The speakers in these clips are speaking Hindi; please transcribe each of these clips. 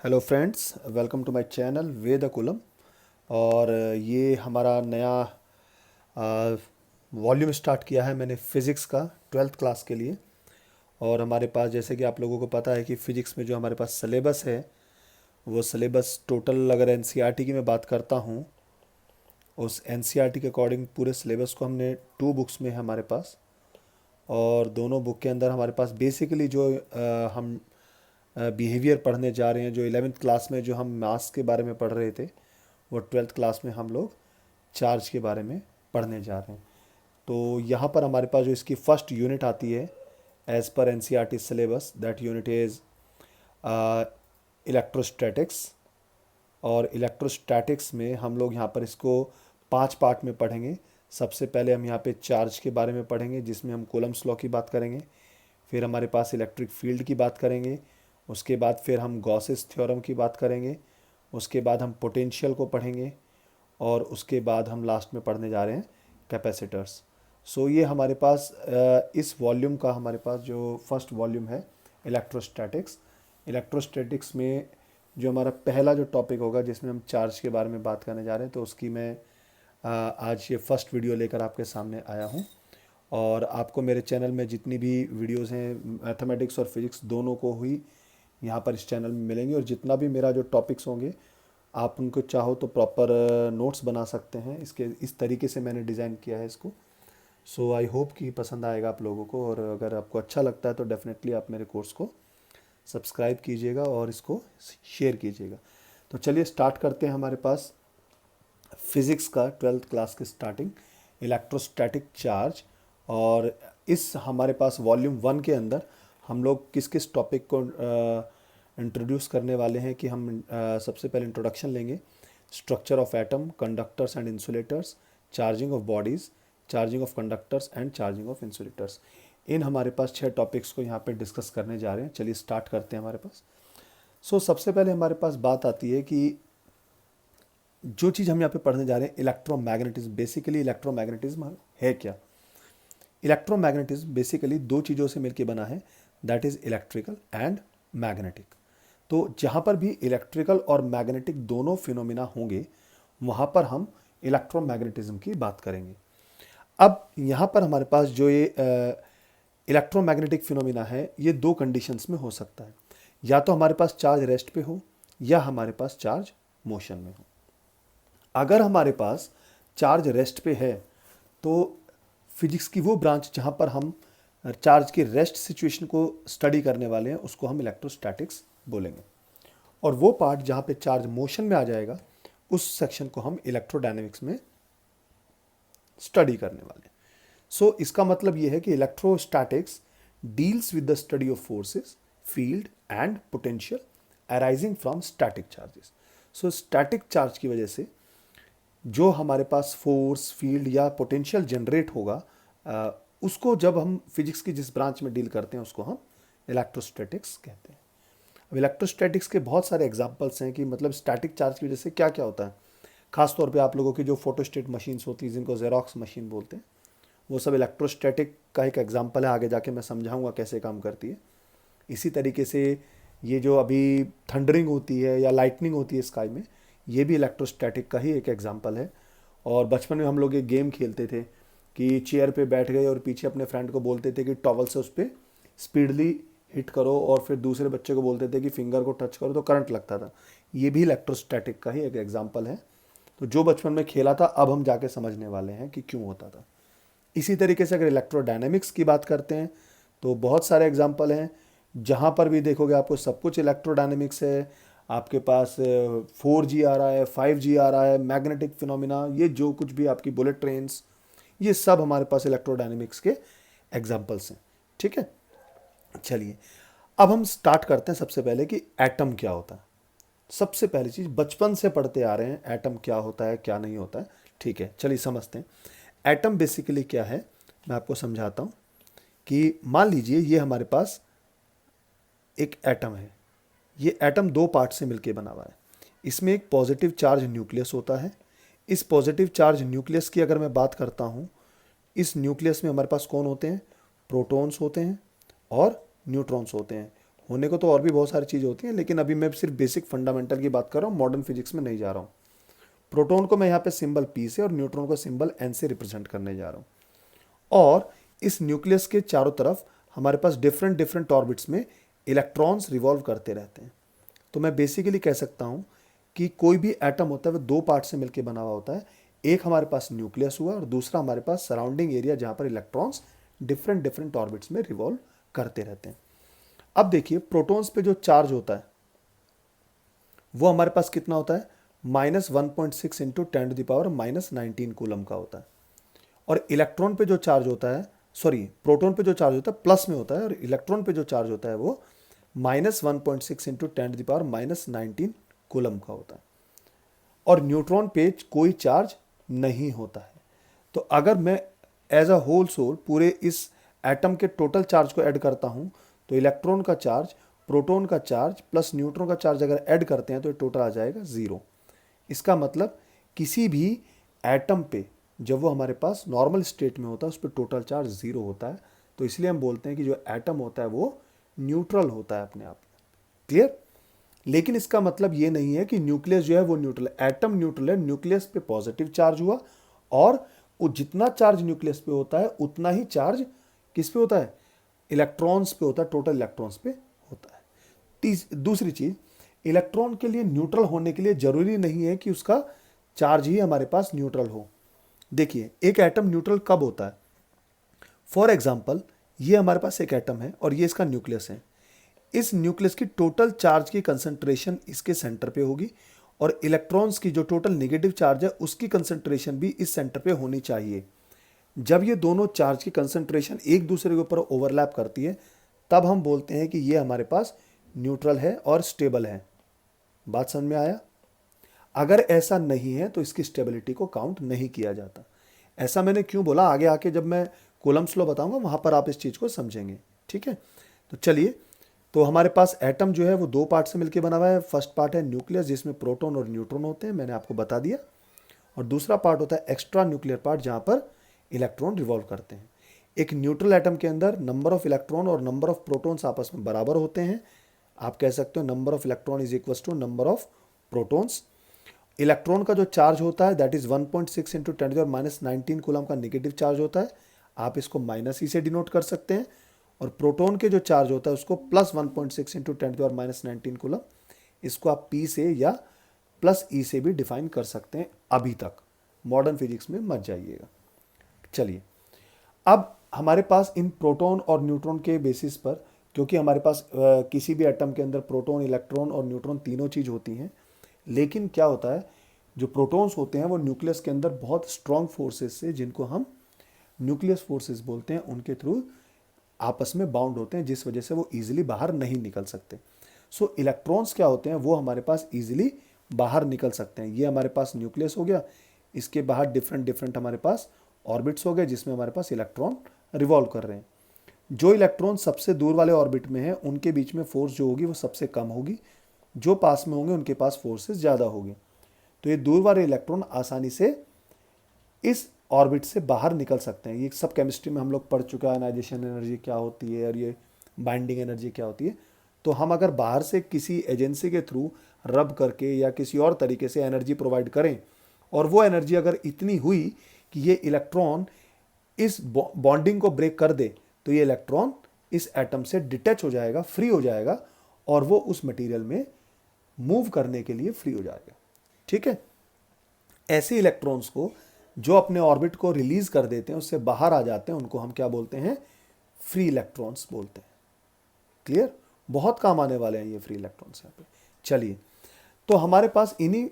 Hello friends, welcome to my channel Vedakulam. और ये हमारा नया वॉल्यूम स्टार्ट किया है मैंने फ़िज़िक्स का 12th क्लास के लिए। और हमारे पास, जैसे कि आप लोगों को पता है कि फ़िज़िक्स में जो हमारे पास सिलेबस है, वो सिलेबस टोटल अगर एनसीईआरटी की मैं बात करता हूँ, उस एनसीईआरटी के अकॉर्डिंग पूरे सिलेबस को हमने 2 बुक्स में है हमारे पास। और दोनों बुक के अंदर हमारे पास बेसिकली जो हम बिहेवियर पढ़ने जा रहे हैं, जो 11th क्लास में जो हम मास के बारे में पढ़ रहे थे, वो 12th क्लास में हम लोग चार्ज के बारे में पढ़ने जा रहे हैं। तो यहाँ पर हमारे पास जो इसकी फर्स्ट यूनिट आती है एज पर NCERT syllabus, that unit is electrostatics. और इलेक्ट्रोस्टैटिक्स में हम लोग यहाँ पर इसको 5 पार्ट में पढ़ेंगे। सबसे पहले हम यहाँ पे चार्ज के बारे में पढ़ेंगे, जिसमें हम कूलम्स लॉ की बात करेंगे। फिर हमारे पास इलेक्ट्रिक फील्ड की बात करेंगे। उसके बाद फिर हम गॉसेस थ्योरम की बात करेंगे। उसके बाद हम पोटेंशियल को पढ़ेंगे। और उसके बाद हम लास्ट में पढ़ने जा रहे हैं कैपेसिटर्स। सो ये हमारे पास इस वॉल्यूम का हमारे पास जो फर्स्ट वॉल्यूम है इलेक्ट्रोस्टैटिक्स। इलेक्ट्रोस्टैटिक्स में जो हमारा पहला जो टॉपिक होगा, जिसमें हम चार्ज के बारे में बात करने जा रहे हैं, तो उसकी मैं आज ये फर्स्ट वीडियो लेकर आपके सामने आया हूँ। और आपको मेरे चैनल में जितनी भी वीडियोस हैं मैथमेटिक्स और फिज़िक्स दोनों को हुई यहाँ पर इस चैनल में मिलेंगी। और जितना भी मेरा जो टॉपिक्स होंगे, आप उनको चाहो तो प्रॉपर नोट्स बना सकते हैं। इसके इस तरीके से मैंने डिज़ाइन किया है इसको। सो आई होप कि पसंद आएगा आप लोगों को। और अगर आपको अच्छा लगता है तो डेफिनेटली आप मेरे कोर्स को सब्सक्राइब कीजिएगा और इसको शेयर कीजिएगा। तो चलिए स्टार्ट करते हैं। हमारे पास फिज़िक्स का 12th क्लास की स्टार्टिंग, इलेक्ट्रोस्टैटिक चार्ज। और इस हमारे पास वॉल्यूम 1 के अंदर हम लोग किस किस टॉपिक को इंट्रोड्यूस करने वाले हैं कि हम सबसे पहले इंट्रोडक्शन लेंगे। Structure of atom, conductors and insulators, charging of bodies, charging of conductors and charging of insulators. इन हमारे पास 6 टॉपिक्स को यहाँ पे डिस्कस करने जा रहे हैं। चलिए स्टार्ट करते हैं हमारे पास। सबसे पहले हमारे पास बात आती है कि जो चीज़ हम यहाँ पे पढ़ने जा रहे हैं, इलेक्ट्रोमैग्नेटिज्म। बेसिकली इलेक्ट्रोमैग्नेटिज्म है क्या? इलेक्ट्रोमैग्नेटिज्म बेसिकली 2 चीज़ों से मिलकर बना है, that is electrical and magnetic. तो जहाँ पर भी इलेक्ट्रिकल और मैग्नेटिक दोनों फिनोमिना होंगे, वहाँ पर हम इलेक्ट्रोमैग्नेटिज्म की बात करेंगे। अब यहाँ पर हमारे पास जो ये इलेक्ट्रोमैग्नेटिक फिनोमिना है, ये 2 कंडीशंस में हो सकता है। या तो हमारे पास चार्ज रेस्ट पे हो, या हमारे पास चार्ज मोशन में हो। अगर हमारे पास चार्ज रेस्ट पे है, तो फिजिक्स की वो ब्रांच जहाँ पर हम चार्ज की रेस्ट सिचुएशन को स्टडी करने वाले हैं, उसको हम इलेक्ट्रोस्टैटिक्स बोलेंगे। और वो पार्ट जहाँ पे चार्ज मोशन में आ जाएगा, उस सेक्शन को हम इलेक्ट्रोडायनेमिक्स में स्टडी करने वाले हैं। इसका मतलब ये है कि electrostatics deals with the study of forces, field and potential arising from static charges. Static charge की वजह से जो हमारे पास फोर्स, फील्ड या पोटेंशियल जनरेट होगा, उसको जब हम फिजिक्स की जिस ब्रांच में डील करते हैं, उसको हम इलेक्ट्रोस्टैटिक्स कहते हैं। अब इलेक्ट्रोस्टैटिक्स के बहुत सारे एग्जांपल्स हैं कि मतलब स्टैटिक चार्ज की वजह से क्या क्या होता है। खास तौर पे आप लोगों की जो फोटोस्टेट मशीन्स होती हैं, जिनको जेरोक्स मशीन बोलते हैं, वो सब इलेक्ट्रोस्टैटिक का एक एग्जांपल है। आगे जाके मैं समझाऊंगा कैसे काम करती है। इसी तरीके से ये जो अभी थंडरिंग होती है या लाइटनिंग होती है स्काई में, ये भी इलेक्ट्रोस्टैटिक का ही एक एग्जांपल है। और बचपन में हम लोग एक गेम खेलते थे कि चेयर पे बैठ गए और पीछे अपने फ्रेंड को बोलते थे कि टॉवल से उस पर स्पीडली हिट करो, और फिर दूसरे बच्चे को बोलते थे कि फिंगर को टच करो, तो करंट लगता था। ये भी इलेक्ट्रोस्टैटिक का ही एक एग्जाम्पल है। तो जो बचपन में खेला था, अब हम जाके समझने वाले हैं कि क्यों होता था। इसी तरीके से अगर इलेक्ट्रोडायनेमिक्स की बात करते हैं, तो बहुत सारे एग्जाम्पल हैं। जहाँ पर भी देखोगे आपको सब कुछ इलेक्ट्रोडायनेमिक्स है। आपके पास 4G आ रहा है, 5G आ रहा है, मैग्नेटिक फिनोमिना, ये जो कुछ भी आपकी बुलेट ट्रेन्स, ये सब हमारे पास इलेक्ट्रोडायनेमिक्स के एग्जाम्पल्स हैं। ठीक है, चलिए अब हम स्टार्ट करते हैं सबसे पहले कि एटम क्या होता है। सबसे पहली चीज़, बचपन से पढ़ते आ रहे हैं एटम क्या होता है, क्या नहीं होता है। ठीक है, चलिए समझते हैं एटम बेसिकली क्या है। मैं आपको समझाता हूँ कि मान लीजिए ये हमारे पास एक एटम है। ये एटम 2 पार्ट से मिलकर बना हुआ है। इसमें एक पॉजिटिव चार्ज न्यूक्लियस होता है। इस पॉजिटिव चार्ज न्यूक्लियस की अगर मैं बात करता हूँ, इस न्यूक्लियस में हमारे पास कौन होते हैं? प्रोटॉन्स होते हैं और न्यूट्रॉन्स होते हैं। होने को तो और भी बहुत सारी चीज़ होती हैं, लेकिन अभी मैं सिर्फ बेसिक फंडामेंटल की बात कर रहा हूँ, मॉडर्न फिजिक्स में नहीं जा रहा हूँ। प्रोटॉन को मैं यहाँ पे सिंबल P से और न्यूट्रॉन को सिंबल N से रिप्रेजेंट करने जा रहा हूँ। और इस न्यूक्लियस के चारों तरफ हमारे पास डिफरेंट डिफरेंट ऑर्बिट्स में इलेक्ट्रॉन्स रिवॉल्व करते रहते हैं। तो मैं बेसिकली कह सकता हूँ कि कोई भी एटम होता है वो दो पार्ट से मिलकर बना हुआ होता है। एक हमारे पास न्यूक्लियस हुआ और दूसरा हमारे पास सराउंडिंग एरिया जहाँ पर इलेक्ट्रॉन्स डिफरेंट डिफरेंट ऑर्बिट्स में रिवॉल्व करते रहते हैं। अब देखिए प्रोटॉन्स पे जो चार्ज होता है वो हमारे पास कितना होता है, -1.6 इंटू 10⁻⁻19 कूलम का होता है। और इलेक्ट्रॉन पे जो चार्ज होता है, सॉरी प्रोटॉन पे जो चार्ज होता है प्लस में होता है, और इलेक्ट्रॉन पे जो चार्ज होता है वो -1.6 इंटू 10⁻⁻19 कूलम का होता है। और न्यूट्रॉन पे कोई चार्ज नहीं होता है। तो अगर मैं एज अ होल सोल पूरे इस एटम के टोटल चार्ज को ऐड करता हूं, तो इलेक्ट्रॉन का चार्ज, प्रोटॉन का चार्ज प्लस न्यूट्रॉन का चार्ज अगर ऐड करते हैं तो ये टोटल आ जाएगा 0। इसका मतलब किसी भी एटम पे जब वो हमारे पास नॉर्मल स्टेट में होता है उस पर टोटल चार्ज 0 होता है। तो इसलिए हम बोलते हैं कि जो एटम होता है वो न्यूट्रल होता है अपने आप में। क्लियर? लेकिन इसका मतलब ये नहीं है कि न्यूक्लियस जो है वो न्यूट्रल है। एटम न्यूट्रल है, न्यूक्लियस पे पॉजिटिव चार्ज हुआ, और वो जितना चार्ज न्यूक्लियस पे होता है उतना ही चार्ज किस पे होता है, इलेक्ट्रॉन्स पे होता है, टोटल इलेक्ट्रॉन्स पे होता है। दूसरी चीज, इलेक्ट्रॉन के लिए न्यूट्रल होने के लिए जरूरी नहीं है कि उसका चार्ज ही हमारे पास न्यूट्रल हो। देखिए एक एटम न्यूट्रल कब होता है, फॉर एग्जाम्पल ये हमारे पास एक एटम है और ये इसका न्यूक्लियस है। इस न्यूक्लियस की टोटल चार्ज की कंसंट्रेशन इसके सेंटर पे होगी, और इलेक्ट्रॉन्स की जो टोटल नेगेटिव चार्ज है उसकी कंसंट्रेशन भी इस सेंटर पे होनी चाहिए। जब ये दोनों चार्ज की कंसंट्रेशन एक दूसरे के ऊपर ओवरलैप करती है तब हम बोलते हैं कि ये हमारे पास न्यूट्रल है और स्टेबल है। बात समझ में आया? अगर ऐसा नहीं है तो इसकी स्टेबिलिटी को काउंट नहीं किया जाता। ऐसा मैंने क्यों बोला, आगे आके जब मैं कूलम्स लॉ बताऊंगा वहां पर आप इस चीज को समझेंगे। ठीक है, तो चलिए, तो हमारे पास एटम जो है वो दो पार्ट से मिलकर बना हुआ है। फर्स्ट पार्ट है न्यूक्लियस जिसमें प्रोटॉन और न्यूट्रॉन होते हैं, मैंने आपको बता दिया। और दूसरा पार्ट होता है एक्स्ट्रा न्यूक्लियर पार्ट जहां पर इलेक्ट्रॉन रिवॉल्व करते हैं। एक न्यूट्रल एटम के अंदर नंबर ऑफ इलेक्ट्रॉन और नंबर ऑफ प्रोटॉन्स आपस में बराबर होते हैं। आप कह सकते हो number of electron is equal to number of protons. Electron का जो चार्ज होता है दैट इज 1.6 इंटू 10⁻⁻19 कूलम का नेगेटिव चार्ज होता है, आप इसको -e से डिनोट कर सकते हैं। और प्रोटॉन के जो चार्ज होता है उसको +1.6 इंटू 10⁻⁻19 कूलम, इसको आप P से या +e से भी डिफाइन कर सकते हैं। अभी तक मॉडर्न फिजिक्स में मत जाइएगा। चलिए, अब हमारे पास इन प्रोटॉन और न्यूट्रॉन के बेसिस पर, क्योंकि हमारे पास किसी भी एटम के अंदर प्रोटॉन, इलेक्ट्रॉन और न्यूट्रॉन तीनों चीज होती हैं, लेकिन क्या होता है जो प्रोटॉन्स होते हैं वो न्यूक्लियस के अंदर बहुत स्ट्रॉन्ग फोर्सेस से, जिनको हम न्यूक्लियस फोर्सेस बोलते हैं, उनके थ्रू आपस में बाउंड होते हैं, जिस वजह से वो इजीली बाहर नहीं निकल सकते। सो इलेक्ट्रॉन्स क्या होते हैं वो हमारे पास इजीली बाहर निकल सकते हैं। ये हमारे पास न्यूक्लियस हो गया, इसके बाहर डिफरेंट डिफरेंट हमारे पास ऑर्बिट्स हो गए जिसमें हमारे पास इलेक्ट्रॉन रिवॉल्व कर रहे हैं। जो इलेक्ट्रॉन सबसे दूर वाले ऑर्बिट में है उनके बीच में फोर्स जो होगी वो सबसे कम होगी, जो पास में होंगे उनके पास फोर्सेस ज़्यादा होगी। तो ये दूर वाले इलेक्ट्रॉन आसानी से इस ऑर्बिट से बाहर निकल सकते हैं। ये सब केमिस्ट्री में हम लोग पढ़ चुके हैं, आयनाइजेशन एनर्जी क्या होती है और ये बाइंडिंग एनर्जी क्या होती है। तो हम अगर बाहर से किसी एजेंसी के थ्रू रब करके या किसी और तरीके से एनर्जी प्रोवाइड करें, और वो एनर्जी अगर इतनी हुई कि ये इलेक्ट्रॉन इस बॉन्डिंग को ब्रेक कर दे, तो ये इलेक्ट्रॉन इस एटम से डिटैच हो जाएगा, फ्री हो जाएगा, और वो उस मटेरियल में मूव करने के लिए फ्री हो जाएगा। ठीक है, ऐसे इलेक्ट्रॉन्स को जो अपने ऑर्बिट को रिलीज कर देते हैं, उससे बाहर आ जाते हैं, उनको हम क्या बोलते हैं, फ्री इलेक्ट्रॉन्स बोलते हैं। क्लियर? बहुत काम आने वाले हैं ये फ्री इलेक्ट्रॉन्स यहाँ पे। चलिए, तो हमारे पास इन्हीं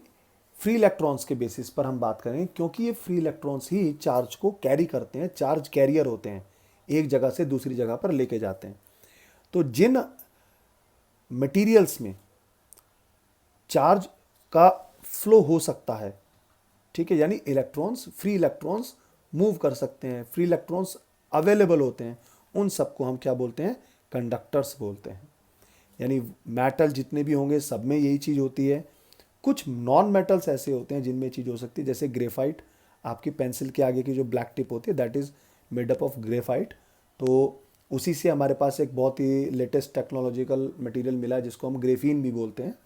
फ्री इलेक्ट्रॉन्स के बेसिस पर हम बात करें, क्योंकि ये फ्री इलेक्ट्रॉन्स ही चार्ज को कैरी करते हैं, चार्ज कैरियर होते हैं, एक जगह से दूसरी जगह पर लेके जाते हैं। तो जिन मटेरियल्स में चार्ज का फ्लो हो सकता है, ठीक है, यानी इलेक्ट्रॉन्स, फ्री इलेक्ट्रॉन्स मूव कर सकते हैं, फ्री इलेक्ट्रॉन्स अवेलेबल होते हैं, उन सबको हम क्या बोलते हैं, कंडक्टर्स बोलते हैं। यानी मेटल जितने भी होंगे सब में यही चीज़ होती है। कुछ नॉन मेटल्स ऐसे होते हैं जिनमें चीज़ हो सकती है, जैसे ग्रेफाइट, आपकी पेंसिल के आगे की जो ब्लैक टिप होती है that is made up of graphite. तो उसी से हमारे पास एक बहुत ही लेटेस्ट टेक्नोलॉजिकल मटेरियल मिला है जिसको हम ग्रेफीन भी बोलते हैं।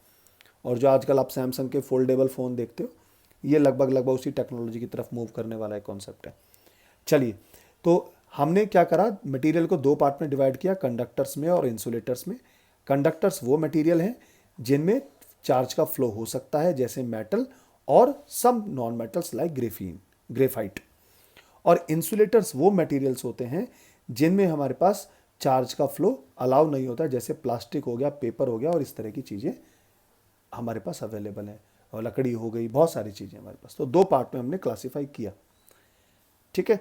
और जो आजकल आप सैमसंग के फोल्डेबल फ़ोन देखते हो, ये लगभग लगभग उसी टेक्नोलॉजी की तरफ मूव करने वाला एक कॉन्सेप्ट है। चलिए, तो हमने क्या करा, मटेरियल को दो पार्ट में डिवाइड किया, कंडक्टर्स में और इंसुलेटर्स में। कंडक्टर्स वो मटेरियल हैं जिनमें चार्ज का फ्लो हो सकता है, जैसे मेटल और some non metals like graphite. और इंसुलेटर्स वो मटेरियल्स होते हैं जिनमें हमारे पास चार्ज का फ्लो अलाउ नहीं होता, जैसे प्लास्टिक हो गया, पेपर हो गया, और इस तरह की चीज़ें हमारे पास अवेलेबल है, और लकड़ी हो गई, बहुत सारी चीज़ें हमारे पास। तो दो पार्ट में हमने क्लासिफाई किया, ठीक है।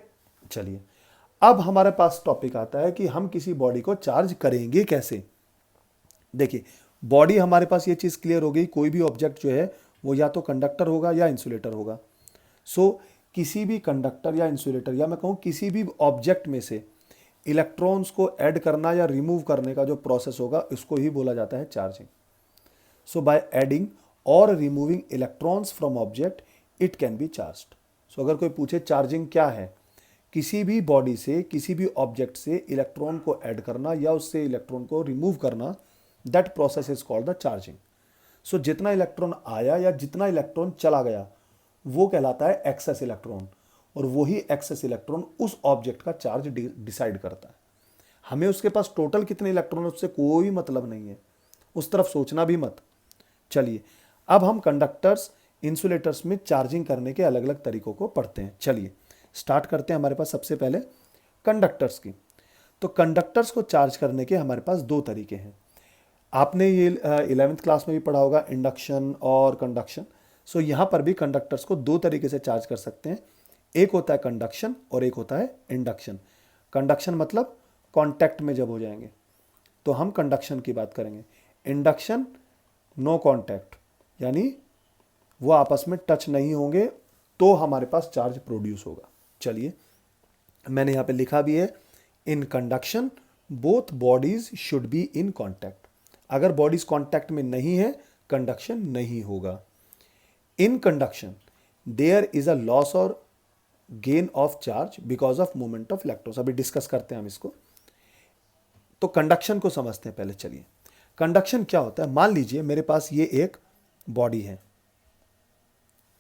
चलिए, अब हमारे पास टॉपिक आता है कि हम किसी बॉडी को चार्ज करेंगे कैसे। देखिए, बॉडी हमारे पास ये चीज़ क्लियर हो गई, कोई भी ऑब्जेक्ट जो है वो या तो कंडक्टर होगा या इंसुलेटर होगा। सो किसी भी कंडक्टर या इंसुलेटर, या मैं कहूँ किसी भी ऑब्जेक्ट में से इलेक्ट्रॉन्स को ऐड करना या रिमूव करने का जो प्रोसेस होगा, इसको ही बोला जाता है चार्जिंग। सो बाय एडिंग और removing electrons from object it can be charged. So अगर कोई पूछे चार्जिंग क्या है, किसी भी बॉडी से किसी भी ऑब्जेक्ट से इलेक्ट्रॉन को ऐड करना या उससे इलेक्ट्रॉन को रिमूव करना, that process is called the charging. So जितना इलेक्ट्रॉन आया या जितना इलेक्ट्रॉन चला गया वो कहलाता है एक्सेस इलेक्ट्रॉन, और वही एक्सेस इलेक्ट्रॉन उस ऑब्जेक्ट का चार्ज डिसाइड करता है। हमें उसके पास टोटल कितने इलेक्ट्रॉन, उससे कोई मतलब नहीं है, उस तरफ सोचना भी मत। चलिए, अब हम कंडक्टर्स इंसुलेटर्स में चार्जिंग करने के अलग अलग तरीकों को पढ़ते हैं। चलिए स्टार्ट करते हैं हमारे पास सबसे पहले कंडक्टर्स की। तो कंडक्टर्स को चार्ज करने के हमारे पास दो तरीके हैं। आपने ये 11th क्लास में भी पढ़ा होगा, इंडक्शन और कंडक्शन। सो यहाँ पर भी कंडक्टर्स को दो तरीके से चार्ज कर सकते हैं, एक होता है कंडक्शन और एक होता है इंडक्शन। कंडक्शन मतलब कांटेक्ट में जब हो जाएंगे तो हम कंडक्शन की बात करेंगे। इंडक्शन नो कांटेक्ट, यानी वो आपस में टच नहीं होंगे तो हमारे पास चार्ज प्रोड्यूस होगा। चलिए, मैंने यहाँ पे लिखा भी है, in conduction both bodies should be in contact. अगर बॉडीज कांटेक्ट में नहीं है, कंडक्शन नहीं होगा। In conduction there is a loss और gain of charge because of movement of electrons. अभी डिस्कस करते हैं हम इसको। तो कंडक्शन को समझते हैं पहले। चलिए, कंडक्शन क्या होता है। मान लीजिए मेरे पास ये एक बॉडी है,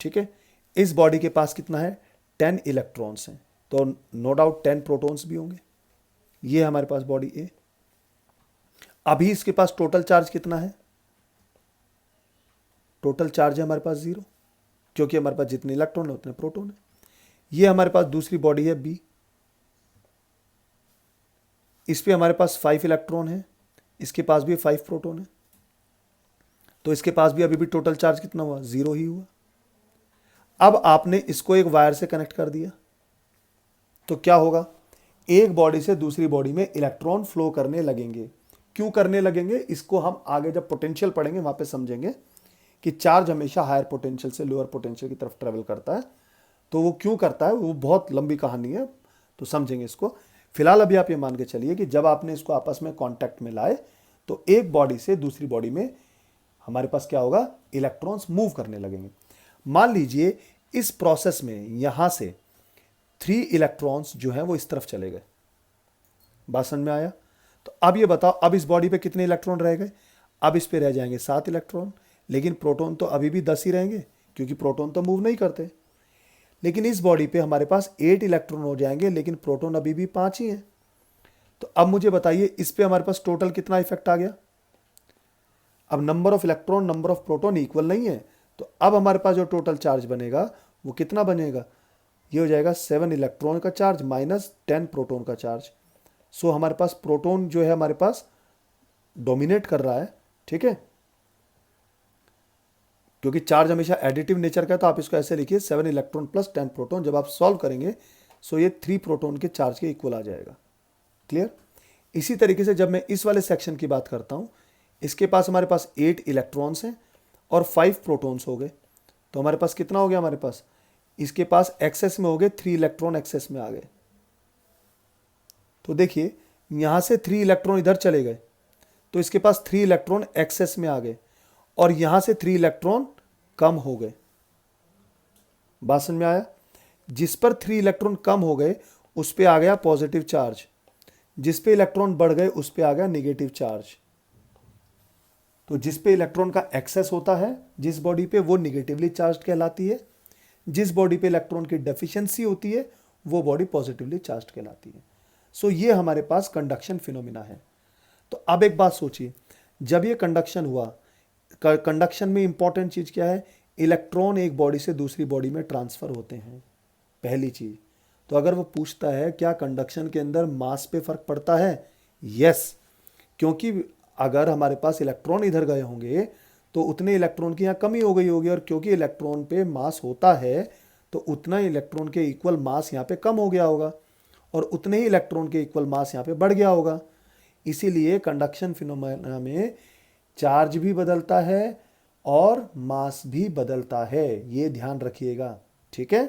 ठीक है। इस बॉडी के पास कितना है, 10 इलेक्ट्रॉन्स हैं, तो नो डाउट 10 प्रोटॉन्स भी होंगे। ये हमारे पास बॉडी ए। अभी इसके पास टोटल चार्ज कितना है, टोटल चार्ज है हमारे पास 0, क्योंकि हमारे पास जितने इलेक्ट्रॉन है उतने प्रोटॉन है। ये हमारे पास दूसरी बॉडी है बी, इस पे हमारे पास 5 इलेक्ट्रॉन है, इसके पास भी 5 प्रोटॉन है, तो इसके पास भी अभी भी टोटल चार्ज कितना हुआ, 0 ही हुआ। अब आपने इसको एक वायर से कनेक्ट कर दिया तो क्या होगा, एक बॉडी से दूसरी बॉडी में इलेक्ट्रॉन फ्लो करने लगेंगे। क्यों करने लगेंगे, इसको हम आगे जब पोटेंशियल पढ़ेंगे वहां पे समझेंगे कि चार्ज हमेशा हायर पोटेंशियल से लोअर पोटेंशियल की तरफ ट्रेवल करता है। तो वो क्यों करता है, वो बहुत लंबी कहानी है, तो समझेंगे इसको। फिलहाल अभी आप ये मान के चलिए कि जब आपने इसको आपस में कांटेक्ट में लाए तो एक बॉडी से दूसरी बॉडी में हमारे पास क्या होगा, इलेक्ट्रॉन्स मूव करने लगेंगे। मान लीजिए इस प्रोसेस में यहां से 3 इलेक्ट्रॉन्स जो हैं वो इस तरफ चले गए। बात समझ में आया। तो अब ये बताओ, अब इस बॉडी पे कितने इलेक्ट्रॉन रह गए, अब इस पे रह जाएंगे 7 इलेक्ट्रॉन, लेकिन प्रोटॉन तो अभी भी 10 ही रहेंगे क्योंकि प्रोटॉन तो मूव नहीं करते। लेकिन इस बॉडी पे हमारे पास 8 इलेक्ट्रॉन हो जाएंगे, लेकिन प्रोटॉन अभी भी 5 ही हैं। तो अब मुझे बताइए इस पे हमारे पास टोटल कितना इफेक्ट आ गया। अब number of electron number of proton equal नहीं है, तो अब हमारे पास जो टोटल चार्ज बनेगा वो कितना बनेगा, ये हो जाएगा 7 इलेक्ट्रॉन का चार्ज माइनस 10 प्रोटॉन का चार्ज। सो हमारे पास प्रोटॉन जो है हमारे पास डोमिनेट कर रहा है, ठीक है, क्योंकि चार्ज हमेशा एडिटिव नेचर का है। तो आप इसको ऐसे लिखिए 7 इलेक्ट्रॉन प्लस 10 प्रोटॉन। जब आप सॉल्व करेंगे सो ये 3 प्रोटॉन के चार्ज के इक्वल आ जाएगा। क्लियर। इसी तरीके से जब मैं इस वाले सेक्शन की बात करता हूं, इसके पास हमारे पास 8 इलेक्ट्रॉन्स हैं और 5 प्रोटॉन्स हो गए, तो हमारे पास कितना हो गया, हमारे पास इसके पास एक्सेस में हो गए 3 इलेक्ट्रॉन एक्सेस में आ गए। तो देखिए यहां से 3 इलेक्ट्रॉन इधर चले गए तो इसके पास 3 इलेक्ट्रॉन एक्सेस में आ गए, और यहां से 3 इलेक्ट्रॉन कम हो गए। बात समझ में आया। जिस पर 3 इलेक्ट्रॉन कम हो गए उस पर आ गया पॉजिटिव चार्ज, जिस पे इलेक्ट्रॉन बढ़ गए उस पे आ गया नेगेटिव चार्ज। तो जिस पे इलेक्ट्रॉन का एक्सेस होता है जिस बॉडी पे, वो निगेटिवली चार्ज कहलाती है। जिस बॉडी पे इलेक्ट्रॉन की डेफिशिएंसी होती है वो बॉडी पॉजिटिवली चार्ज कहलाती है। सो ये हमारे पास कंडक्शन फिनोमिना है। तो अब एक बात सोचिए, जब ये कंडक्शन हुआ, कंडक्शन में इंपॉर्टेंट चीज क्या है, इलेक्ट्रॉन एक बॉडी से दूसरी बॉडी में ट्रांसफर होते हैं, पहली चीज। तो अगर वो पूछता है क्या कंडक्शन के अंदर मास पे फर्क पड़ता है, यस, क्योंकि अगर हमारे पास इलेक्ट्रॉन इधर गए होंगे तो उतने इलेक्ट्रॉन की यहाँ कमी हो गई होगी, और क्योंकि इलेक्ट्रॉन पे मास होता है तो उतना इलेक्ट्रॉन के इक्वल मास यहाँ पे कम हो गया होगा, और उतने ही इलेक्ट्रॉन के इक्वल मास यहाँ पे बढ़ गया होगा। इसीलिए कंडक्शन फिनोमेना में चार्ज भी बदलता है और मास भी बदलता है, ये ध्यान रखिएगा, ठीक है।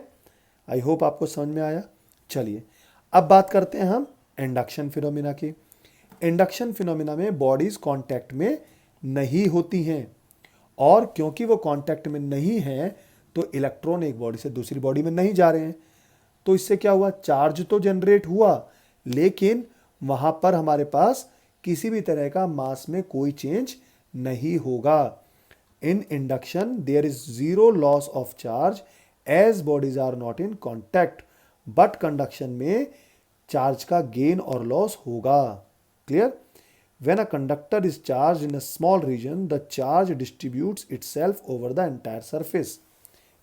आई होप आपको समझ में आया। चलिए अब बात करते हैं हम इंडक्शन फिनोमिना की। इंडक्शन फिनोमिना में बॉडीज कांटेक्ट में नहीं होती हैं, और क्योंकि वो कांटेक्ट में नहीं है तो इलेक्ट्रॉन एक बॉडी से दूसरी बॉडी में नहीं जा रहे हैं। तो इससे क्या हुआ, चार्ज तो जनरेट हुआ लेकिन वहां पर हमारे पास किसी भी तरह का मास में कोई चेंज नहीं होगा। In induction there is zero loss of charge as bodies are not in contact, but conduction में चार्ज का गेन और लॉस होगा। Clear? When a conductor is charged in a small region, the charge distributes itself over the entire surface.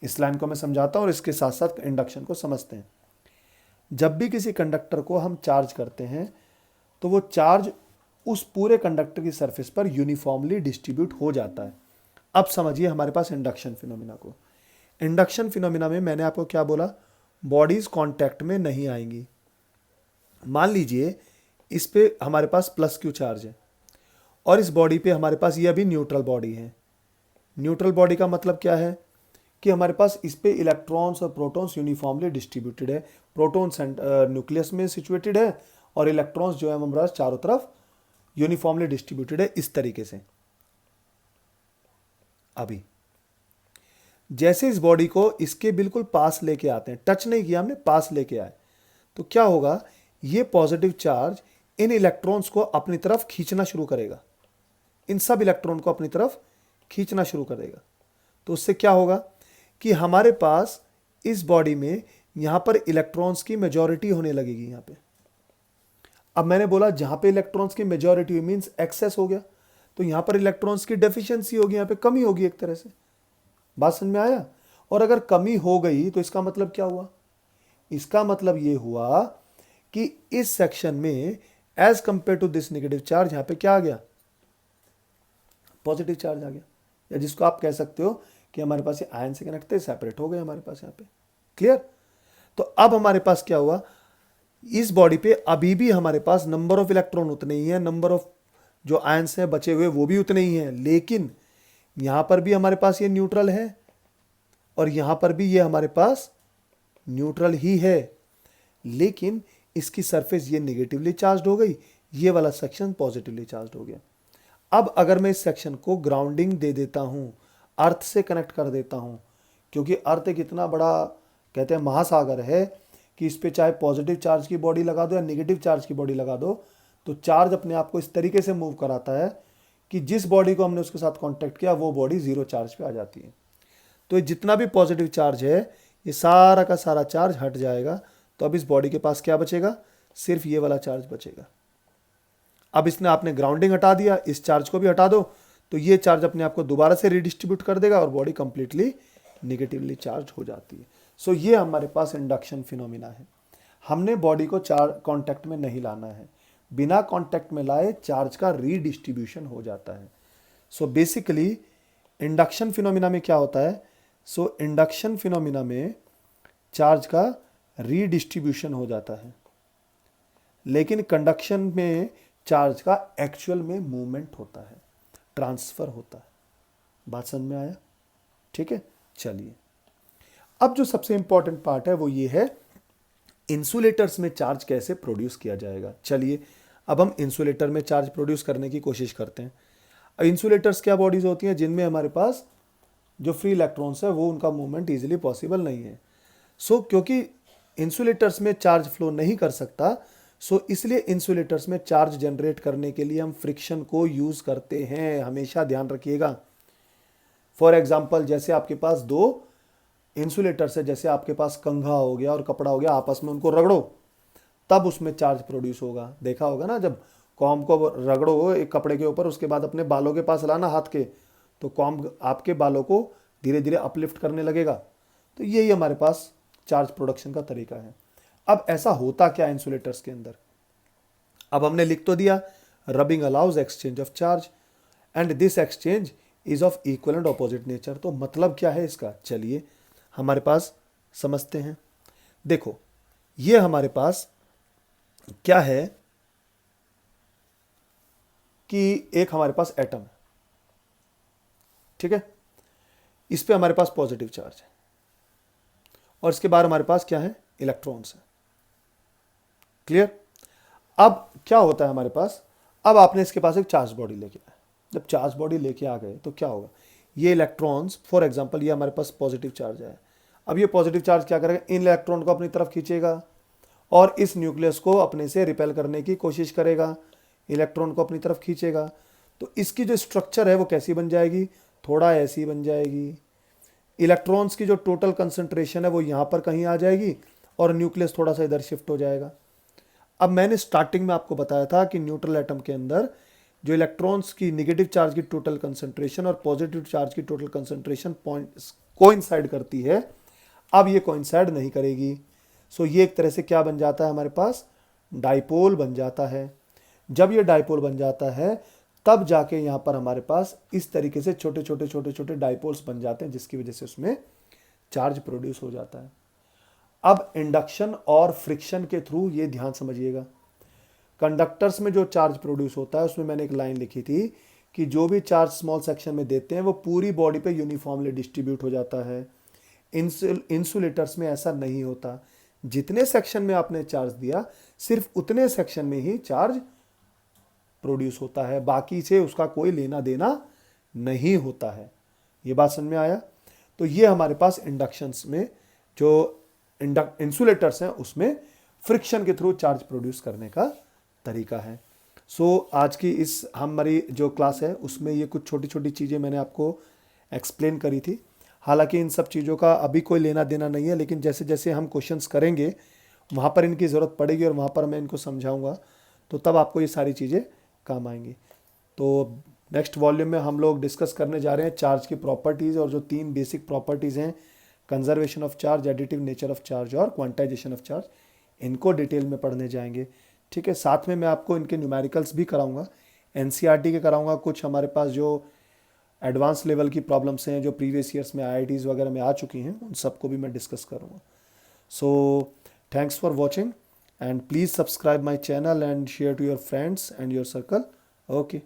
इस लाइन को मैं समझाता हूं और इसके साथ साथ इंडक्शन को समझते हैं। जब भी किसी कंडक्टर को हम चार्ज करते हैं तो वो चार्ज उस पूरे कंडक्टर की सरफेस पर यूनिफॉर्मली डिस्ट्रीब्यूट हो जाता है। अब समझिए हमारे पास इंडक्शन फिनोमिना को। इंडक्शन फिनोमिना में मैंने आपको क्या बोला, बॉडीज कांटेक्ट में नहीं आएंगी। मान लीजिए इस पे हमारे पास प्लस क्यू चार्ज है और इस बॉडी पे हमारे पास ये अभी न्यूट्रल बॉडी है। न्यूट्रल बॉडी का मतलब क्या है कि हमारे पास इस पे इलेक्ट्रॉन्स और प्रोटॉन्स यूनिफॉर्मली डिस्ट्रीब्यूटेड है। प्रोटॉन्स न्यूक्लियस में सिचुएटेड है और इलेक्ट्रॉन्स जो है हमारे पास चारों तरफ यूनिफॉर्मली डिस्ट्रीब्यूटेड है, इस तरीके से। अभी जैसे इस बॉडी को इसके बिल्कुल पास लेके आते हैं, टच नहीं किया हमने, पास लेके आए, तो क्या होगा, ये पॉजिटिव चार्ज इन इलेक्ट्रॉन्स को अपनी तरफ खींचना शुरू करेगा, इन सब इलेक्ट्रॉन को अपनी तरफ खींचना शुरू करेगा। तो उससे क्या होगा कि हमारे पास इस बॉडी में यहां पर इलेक्ट्रॉन्स की मेजॉरिटी होने लगेगी यहां पे। अब मैंने बोला जहां पे इलेक्ट्रॉन्स की मेजॉरिटी हुई मींस एक्सेस हो गया, तो यहां पर इलेक्ट्रॉन्स की डेफिशिएंसी होगी, यहां पे कमी होगी एक तरह से। बात समझ में आया? और अगर कमी हो गई तो इसका मतलब क्या हुआ, इसका मतलब यह हुआ कि इस सेक्शन में as compare to this negative charge यहां पे क्या आ गया, पॉजिटिव चार्ज आ गया, या जिसको आप कह सकते हो कि हमारे पास ये आयन से कनेक्ट थे, सेपरेट हो गए हमारे पास यहां पे। क्लियर? तो अब हमारे पास क्या हुआ, इस बॉडी पे अभी भी हमारे पास नंबर ऑफ इलेक्ट्रॉन उतने ही है, नंबर ऑफ जो आयन्स हैं बचे हुए वो भी उतने ही हैं, लेकिन यहां पर भी हमारे पास ये न्यूट्रल है और यहां पर भी ये हमारे पास न्यूट्रल ही है, लेकिन इसकी सरफेस ये नेगेटिवली चार्ज हो गई, ये वाला सेक्शन पॉजिटिवली चार्ज हो गया। अब अगर मैं इस सेक्शन को ग्राउंडिंग दे देता हूं, अर्थ से कनेक्ट कर देता हूं, क्योंकि अर्थ एक इतना बड़ा कहते हैं महासागर है कि इस पे चाहे पॉजिटिव चार्ज की बॉडी लगा दो या नेगेटिव चार्ज की बॉडी लगा दो, तो चार्ज अपने आप को इस तरीके से मूव कराता है कि जिस बॉडी को हमने उसके साथ कॉन्टैक्ट किया वो बॉडी जीरो चार्ज पे आ जाती है। तो ये जितना भी पॉजिटिव चार्ज है ये सारा का सारा चार्ज हट जाएगा। तो अब इस बॉडी के पास क्या बचेगा, सिर्फ ये वाला चार्ज बचेगा। अब इसने आपने ग्राउंडिंग हटा दिया, इस चार्ज को भी हटा दो, तो ये चार्ज अपने आप को दोबारा से रिडिस्ट्रीब्यूट कर देगा और बॉडी कंप्लीटली नेगेटिवली चार्ज हो जाती है। सो ये हमारे पास इंडक्शन फिनोमिना है। हमने बॉडी को चार्ज कांटेक्ट में नहीं लाना है, बिना कांटेक्ट में लाए चार्ज का रीडिस्ट्रीब्यूशन हो जाता है। सो बेसिकली इंडक्शन फिनोमिना में क्या होता है, सो इंडक्शन फिनोमिना में चार्ज का रीडिस्ट्रीब्यूशन हो जाता है, लेकिन कंडक्शन में चार्ज का एक्चुअल में मूवमेंट होता है, ट्रांसफर होता है। बात समझ में आया? ठीक है, चलिए अब जो सबसे इंपॉर्टेंट पार्ट है वो ये है इंसुलेटर्स में चार्ज कैसे प्रोड्यूस किया जाएगा। चलिए अब हम इंसुलेटर में चार्ज प्रोड्यूस करने की कोशिश करते हैं। अब इंसुलेटर्स क्या बॉडीज होती हैं जिनमें हमारे पास जो फ्री इलेक्ट्रॉन्स है वो उनका मूवमेंट ईजिली पॉसिबल नहीं है। सो क्योंकि इंसुलेटर्स में चार्ज फ्लो नहीं कर सकता, सो इसलिए इंसुलेटर्स में चार्ज जनरेट करने के लिए हम फ्रिक्शन को यूज करते हैं, हमेशा ध्यान रखिएगा। फॉर एग्जाम्पल जैसे आपके पास दो इंसुलेटर्स है, जैसे आपके पास कंघा हो गया और कपड़ा हो गया, आपस में उनको रगड़ो तब उसमें चार्ज प्रोड्यूस होगा। देखा होगा ना, जब कॉम्ब को रगड़ो एक कपड़े के ऊपर, उसके बाद अपने बालों के पास लाना हाथ के, तो कॉम्ब आपके बालों को धीरे धीरे अपलिफ्ट करने लगेगा। तो यही हमारे पास चार्ज प्रोडक्शन का तरीका है। अब ऐसा होता क्या है इंसुलेटर्स के अंदर, अब हमने लिख तो दिया rubbing allows exchange of charge and this exchange is of equal and opposite nature. तो मतलब क्या है इसका, चलिए हमारे पास समझते हैं। देखो ये हमारे पास क्या है कि एक हमारे पास एटम है, ठीक है, इस पे हमारे पास पॉजिटिव चार्ज है और इसके बाद हमारे पास क्या है, इलेक्ट्रॉन्स है। क्लियर। अब क्या होता है हमारे पास, अब आपने इसके पास एक चार्ज बॉडी लेके आए, जब चार्ज बॉडी लेके आ गए तो क्या होगा, ये इलेक्ट्रॉन्स फॉर एग्जांपल ये हमारे पास पॉजिटिव चार्ज है। अब ये पॉजिटिव चार्ज क्या करेगा, इन इलेक्ट्रॉन को अपनी तरफ खींचेगा और इस न्यूक्लियस को अपने से रिपेल करने की कोशिश करेगा, इलेक्ट्रॉन को अपनी तरफ खींचेगा। तो इसकी जो स्ट्रक्चर है वो कैसी बन जाएगी, थोड़ा ऐसी बन जाएगी। इलेक्ट्रॉन्स की जो टोटल कंसंट्रेशन है वो यहाँ पर कहीं आ जाएगी और न्यूक्लियस थोड़ा सा इधर शिफ्ट हो जाएगा। अब मैंने स्टार्टिंग में आपको बताया था कि न्यूट्रल एटम के अंदर जो इलेक्ट्रॉन्स की नेगेटिव चार्ज की टोटल कंसंट्रेशन और पॉजिटिव चार्ज की टोटल कंसंट्रेशन कोइंसाइड करती है। अब ये कोइंसाइड नहीं करेगी, सो ये एक तरह से क्या बन जाता है, हमारे पास डाइपोल बन जाता है। जब ये डाइपोल बन जाता है तब जाके यहाँ पर हमारे पास इस तरीके से छोटे छोटे छोटे छोटे डाइपोल्स बन जाते हैं, जिसकी वजह से उसमें चार्ज प्रोड्यूस हो जाता है। अब इंडक्शन और फ्रिक्शन के थ्रू ये ध्यान समझिएगा, कंडक्टर्स में जो चार्ज प्रोड्यूस होता है उसमें मैंने एक लाइन लिखी थी कि जो भी चार्ज स्मॉल सेक्शन में देते हैं वो पूरी बॉडी पे यूनिफॉर्मली डिस्ट्रीब्यूट हो जाता है। इंसुलेटर्स में ऐसा नहीं होता, जितने सेक्शन में आपने चार्ज दिया सिर्फ उतने सेक्शन में ही चार्ज प्रोड्यूस होता है, बाकी से उसका कोई लेना देना नहीं होता है। ये बात समझ में आया। तो ये हमारे पास इंडक्शंस में जो इंसुलेटर्स हैं उसमें फ्रिक्शन के थ्रू चार्ज प्रोड्यूस करने का तरीका है। आज की इस हमारी जो क्लास है उसमें ये कुछ छोटी छोटी चीज़ें मैंने आपको एक्सप्लेन करी थी। हालांकि इन सब चीज़ों का अभी कोई लेना देना नहीं है, लेकिन जैसे जैसे हम क्वेश्चंस करेंगे वहाँ पर इनकी ज़रूरत पड़ेगी और वहाँ पर मैं इनको समझाऊंगा, तो तब आपको ये सारी चीज़ें काम आएंगी। तो नेक्स्ट वॉल्यूम में हम लोग डिस्कस करने जा रहे हैं चार्ज की प्रॉपर्टीज़, और जो 3 बेसिक प्रॉपर्टीज़ हैं, conservation of charge, additive nature of charge और क्वांटाइजेशन ऑफ चार्ज, इनको डिटेल में पढ़ने जाएंगे। ठीक है, साथ में मैं आपको इनके न्यूमेरिकल्स भी कराऊंगा, एनसीईआरटी के कराऊंगा, कुछ हमारे पास जो एडवांस लेवल की प्रॉब्लम्स हैं जो प्रीवियस ईयर्स में आईआईटीज़ वगैरह में आ चुकी हैं, उन सबको भी मैं डिस्कस करूँगा। So thanks for watching and please subscribe my channel and share to your friends and your circle. Okay.